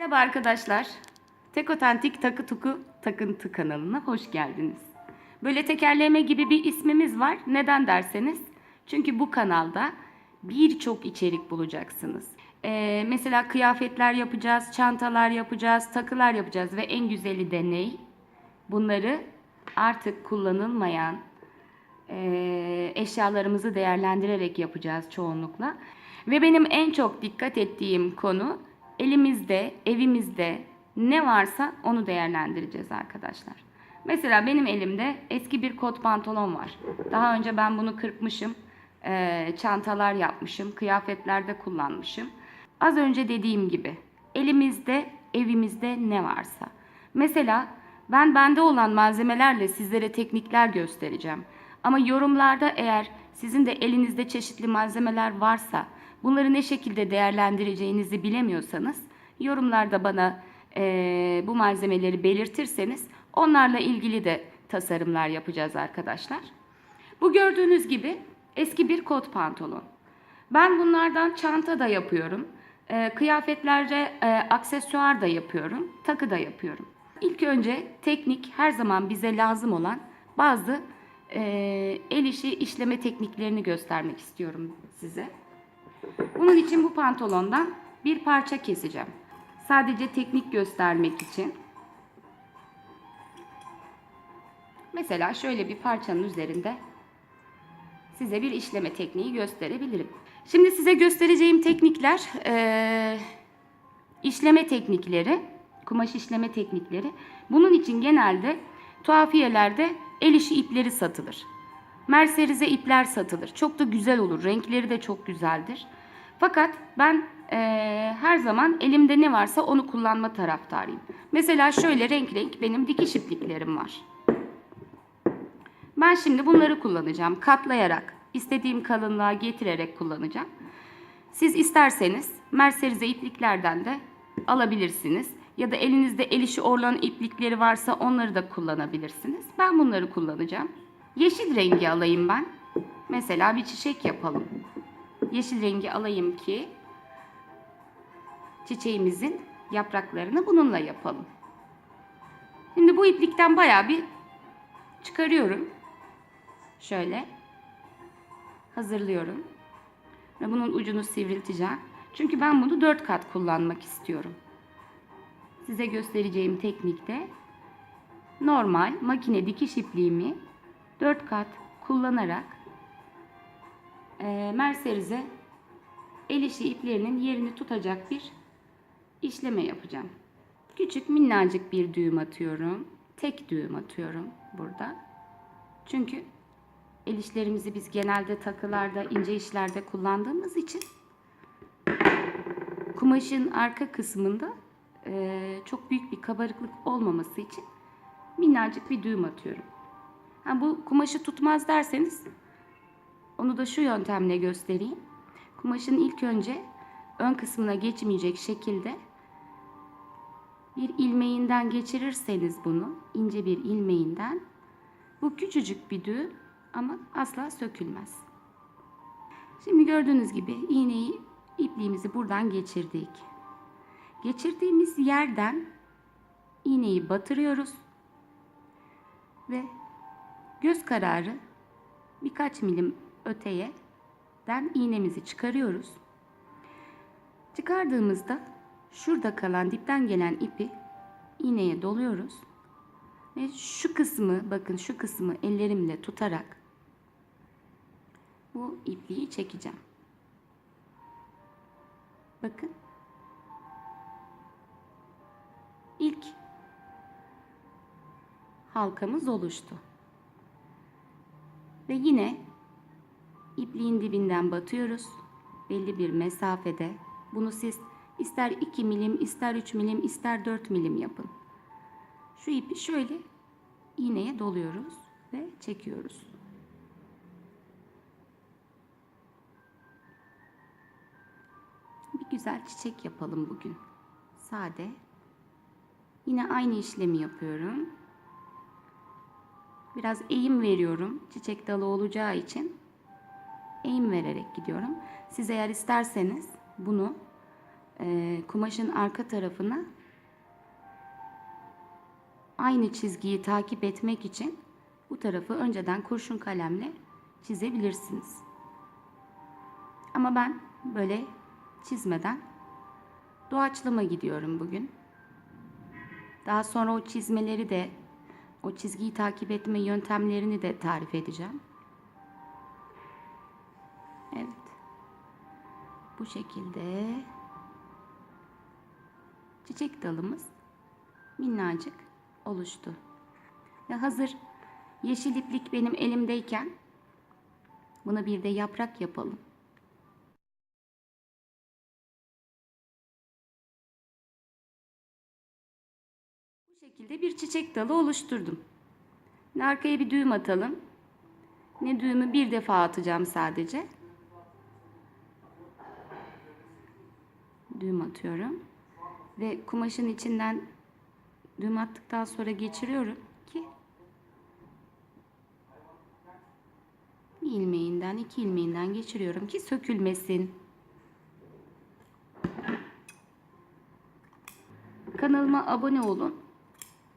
Merhaba arkadaşlar. Tek Otentik Takı Tuku Takıntı kanalına hoş geldiniz. Böyle tekerleme gibi bir ismimiz var. Neden derseniz? Çünkü bu kanalda birçok içerik bulacaksınız. Mesela kıyafetler yapacağız, çantalar yapacağız, takılar yapacağız ve en güzeli de ne? Bunları artık kullanılmayan eşyalarımızı değerlendirerek yapacağız çoğunlukla. Ve benim en çok dikkat ettiğim konu elimizde, evimizde ne varsa onu değerlendireceğiz arkadaşlar. Mesela benim elimde eski bir kot pantolon var. Daha önce ben bunu kırpmışım, çantalar yapmışım, kıyafetlerde kullanmışım. Az önce dediğim gibi elimizde, evimizde ne varsa. Mesela ben bende olan malzemelerle sizlere teknikler göstereceğim. Ama yorumlarda eğer sizin de elinizde çeşitli malzemeler varsa bunları ne şekilde değerlendireceğinizi bilemiyorsanız yorumlarda bana bu malzemeleri belirtirseniz onlarla ilgili de tasarımlar yapacağız arkadaşlar. Bu gördüğünüz gibi eski bir kot pantolon. Ben bunlardan çanta da yapıyorum. Kıyafetlerde aksesuar da yapıyorum. Takı da yapıyorum. İlk önce teknik her zaman bize lazım olan bazı el işi işleme tekniklerini göstermek istiyorum size. Bunun için bu pantolondan bir parça keseceğim. Sadece teknik göstermek için. Mesela şöyle bir parçanın üzerinde size bir işleme tekniği gösterebilirim. Şimdi size göstereceğim teknikler işleme teknikleri, kumaş işleme teknikleri. Bunun için genelde tuhafiyelerde el işi ipleri satılır. Merserize ipler satılır. Çok da güzel olur. Renkleri de çok güzeldir. Fakat ben her zaman elimde ne varsa onu kullanma taraftarıyım. Mesela şöyle renk renk benim dikiş ipliklerim var. Ben şimdi bunları kullanacağım. Katlayarak, istediğim kalınlığa getirerek kullanacağım. Siz isterseniz merserize ipliklerden de alabilirsiniz. Ya da elinizde el işi orlan iplikleri varsa onları da kullanabilirsiniz. Ben bunları kullanacağım. Yeşil rengi alayım ben. Mesela bir çiçek yapalım. Yeşil rengi alayım ki çiçeğimizin yapraklarını bununla yapalım. Şimdi bu iplikten bayağı bir çıkarıyorum. Şöyle hazırlıyorum. Ve bunun ucunu sivrilteceğim. Çünkü ben bunu 4 kat kullanmak istiyorum. Size göstereceğim teknikte normal makine dikiş ipliğimi 4 kat kullanarak merserize el işi iplerinin yerini tutacak bir işleme yapacağım. Küçük minnacık bir düğüm atıyorum. Tek düğüm atıyorum burada. Çünkü el işlerimizi biz genelde takılarda, ince işlerde kullandığımız için kumaşın arka kısmında çok büyük bir kabarıklık olmaması için minnacık bir düğüm atıyorum. Bu kumaşı tutmaz derseniz onu da şu yöntemle göstereyim. Kumaşın ilk önce ön kısmına geçmeyecek şekilde bir ilmeğinden geçirirseniz bunu, ince bir ilmeğinden, bu küçücük bir düğüm ama asla sökülmez. Şimdi gördüğünüz gibi iğneyi, ipliğimizi buradan geçirdik. Geçirdiğimiz yerden iğneyi batırıyoruz ve göz kararı birkaç milim öteyeden iğnemizi çıkarıyoruz. Çıkardığımızda şurada kalan dipten gelen ipi iğneye doluyoruz ve şu kısmı, bakın şu kısmı ellerimle tutarak bu ipliği çekeceğim. Bakın. İlk halkamız oluştu. Ve yine ipliğin dibinden batıyoruz. Belli bir mesafede. Bunu siz ister 2 milim, ister 3 milim, ister 4 milim yapın. Şu ipi şöyle iğneye doluyoruz ve çekiyoruz. Bir güzel çiçek yapalım bugün. Sade. Yine aynı işlemi yapıyorum. Biraz eğim veriyorum. Çiçek dalı olacağı için eğim vererek gidiyorum. Siz eğer isterseniz bunu kumaşın arka tarafına aynı çizgiyi takip etmek için bu tarafı önceden kurşun kalemle çizebilirsiniz. Ama ben böyle çizmeden doğaçlama gidiyorum bugün. Daha sonra o çizmeleri de, o çizgiyi takip etme yöntemlerini de tarif edeceğim. Evet. Bu şekilde çiçek dalımız minnacık oluştu. Ve hazır yeşil iplik benim elimdeyken buna bir de yaprak yapalım. Bu şekilde bir çiçek dalı oluşturdum. Arkaya bir düğüm atalım. Ne düğümü bir defa atacağım sadece. Düğüm atıyorum. Ve kumaşın içinden düğüm attıktan sonra geçiriyorum ki bir ilmeğinden, iki ilmeğinden geçiriyorum ki sökülmesin. Kanalıma abone olun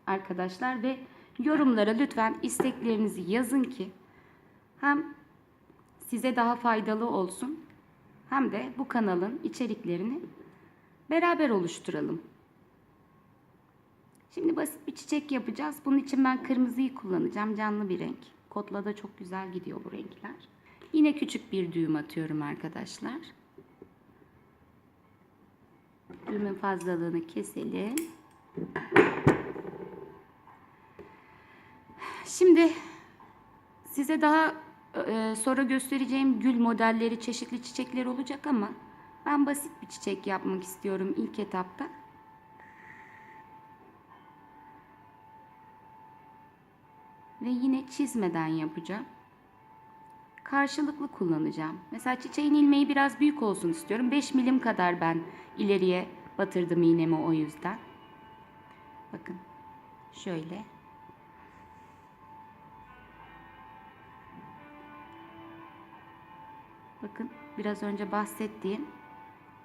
arkadaşlar ve yorumlara lütfen isteklerinizi yazın ki hem size daha faydalı olsun hem de bu kanalın içeriklerini beraber oluşturalım. Şimdi basit bir çiçek yapacağız. Bunun için ben kırmızıyı kullanacağım. Canlı bir renk. Kotla da çok güzel gidiyor bu renkler. Yine küçük bir düğüm atıyorum arkadaşlar. Düğümün fazlalığını keselim. Şimdi size daha sonra göstereceğim gül modelleri, çeşitli çiçekler olacak ama ben basit bir çiçek yapmak istiyorum ilk etapta. Ve yine çizmeden yapacağım. Karşılıklı kullanacağım. Mesela çiçeğin ilmeği biraz büyük olsun istiyorum. 5 milim kadar ben ileriye batırdım iğnemi o yüzden. Bakın şöyle. Bakın biraz önce bahsettiğim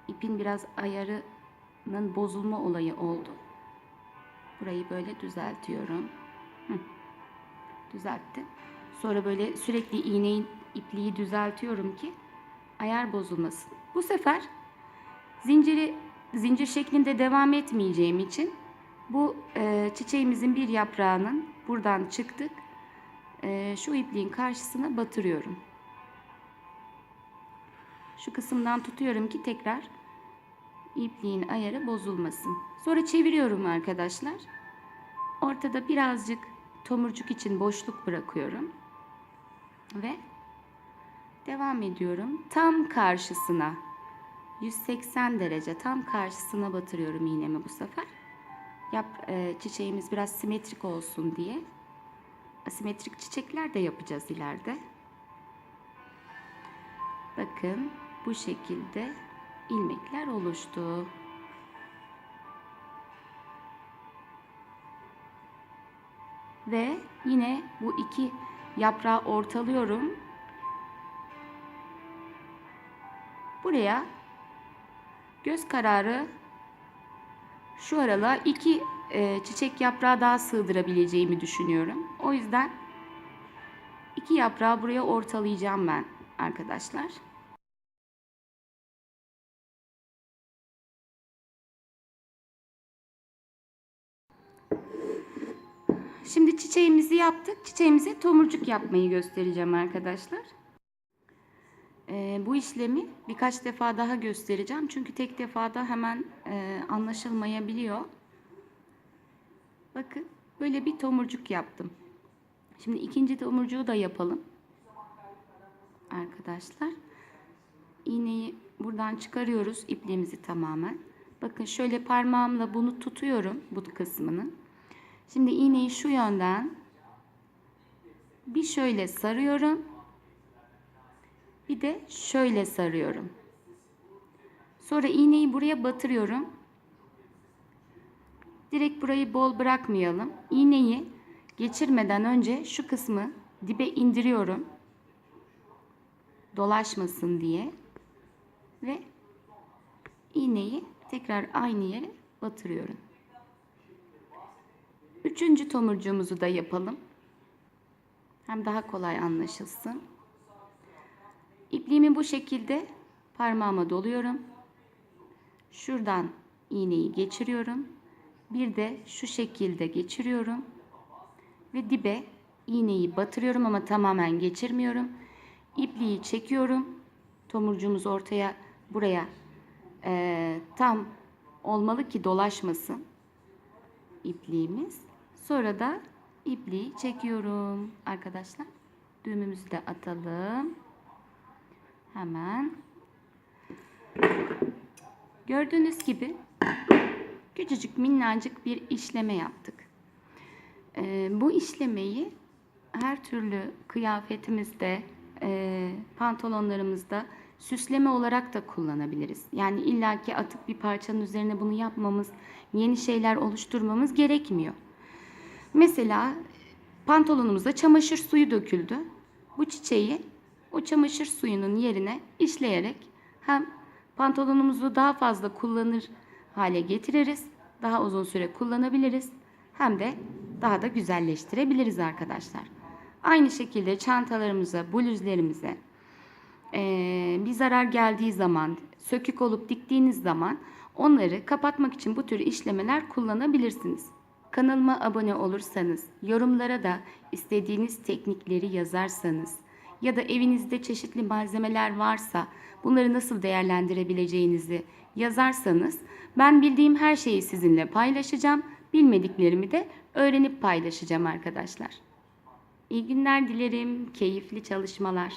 ipin biraz ayarının bozulma olayı oldu. Burayı böyle düzeltiyorum. Düzelttim. Sonra böyle sürekli ipliği düzeltiyorum ki ayar bozulmasın. Bu sefer zincir şeklinde devam etmeyeceğim için bu çiçeğimizin bir yaprağının buradan çıktık. Şu ipliğin karşısına batırıyorum. Şu kısımdan tutuyorum ki tekrar ipliğin ayarı bozulmasın. Sonra çeviriyorum arkadaşlar. Ortada birazcık tomurcuk için boşluk bırakıyorum. Ve devam ediyorum. Tam karşısına 180 derece tam karşısına batırıyorum iğnemi bu sefer. Çiçeğimiz biraz simetrik olsun diye. Asimetrik çiçekler de yapacağız ileride. Bakın bu şekilde ilmekler oluştu. Ve yine bu iki yaprağı ortalıyorum. Buraya göz kararı şu aralığa iki çiçek yaprağı daha sığdırabileceğimi düşünüyorum. O yüzden iki yaprağı buraya ortalayacağım ben arkadaşlar. Şimdi çiçeğimizi yaptık. Çiçeğimize tomurcuk yapmayı göstereceğim arkadaşlar. Bu işlemi birkaç defa daha göstereceğim. Çünkü tek defada hemen anlaşılmayabiliyor. Bakın böyle bir tomurcuk yaptım. Şimdi ikinci tomurcuğu da yapalım. Arkadaşlar. İğneyi buradan çıkarıyoruz ipliğimizi tamamen. Bakın şöyle parmağımla bunu tutuyorum bu kısmını. Şimdi iğneyi şu yönden bir şöyle sarıyorum. Bir de şöyle sarıyorum. Sonra iğneyi buraya batırıyorum. Direkt burayı bol bırakmayalım. İğneyi geçirmeden önce şu kısmı dibe indiriyorum. Dolaşmasın diye. Ve iğneyi tekrar aynı yere batırıyorum. Üçüncü tomurcuğumuzu da yapalım. Hem daha kolay anlaşılsın. İpliğimi bu şekilde parmağıma doluyorum. Şuradan iğneyi geçiriyorum. Bir de şu şekilde geçiriyorum. Ve dibe iğneyi batırıyorum ama tamamen geçirmiyorum. İpliği çekiyorum. Tomurcuğumuz ortaya, buraya tam olmalı ki dolaşmasın ipliğimiz. Sonra da ipliği çekiyorum arkadaşlar. Düğümümüzü de atalım. Hemen. Gördüğünüz gibi küçücük minnacık bir işleme yaptık. Bu işlemeyi her türlü kıyafetimizde, pantolonlarımızda süsleme olarak da kullanabiliriz. Yani illaki atık bir parçanın üzerine bunu yapmamız, yeni şeyler oluşturmamız gerekmiyor. Mesela pantolonumuza çamaşır suyu döküldü. Bu çiçeği o çamaşır suyunun yerine işleyerek hem pantolonumuzu daha fazla kullanır hale getiririz, daha uzun süre kullanabiliriz, hem de daha da güzelleştirebiliriz arkadaşlar. Aynı şekilde çantalarımıza, bluzlerimize bir zarar geldiği zaman, sökük olup diktiğiniz zaman onları kapatmak için bu tür işlemeler kullanabilirsiniz. Kanalıma abone olursanız, yorumlara da istediğiniz teknikleri yazarsanız ya da evinizde çeşitli malzemeler varsa bunları nasıl değerlendirebileceğinizi yazarsanız ben bildiğim her şeyi sizinle paylaşacağım. Bilmediklerimi de öğrenip paylaşacağım arkadaşlar. İyi günler dilerim, keyifli çalışmalar.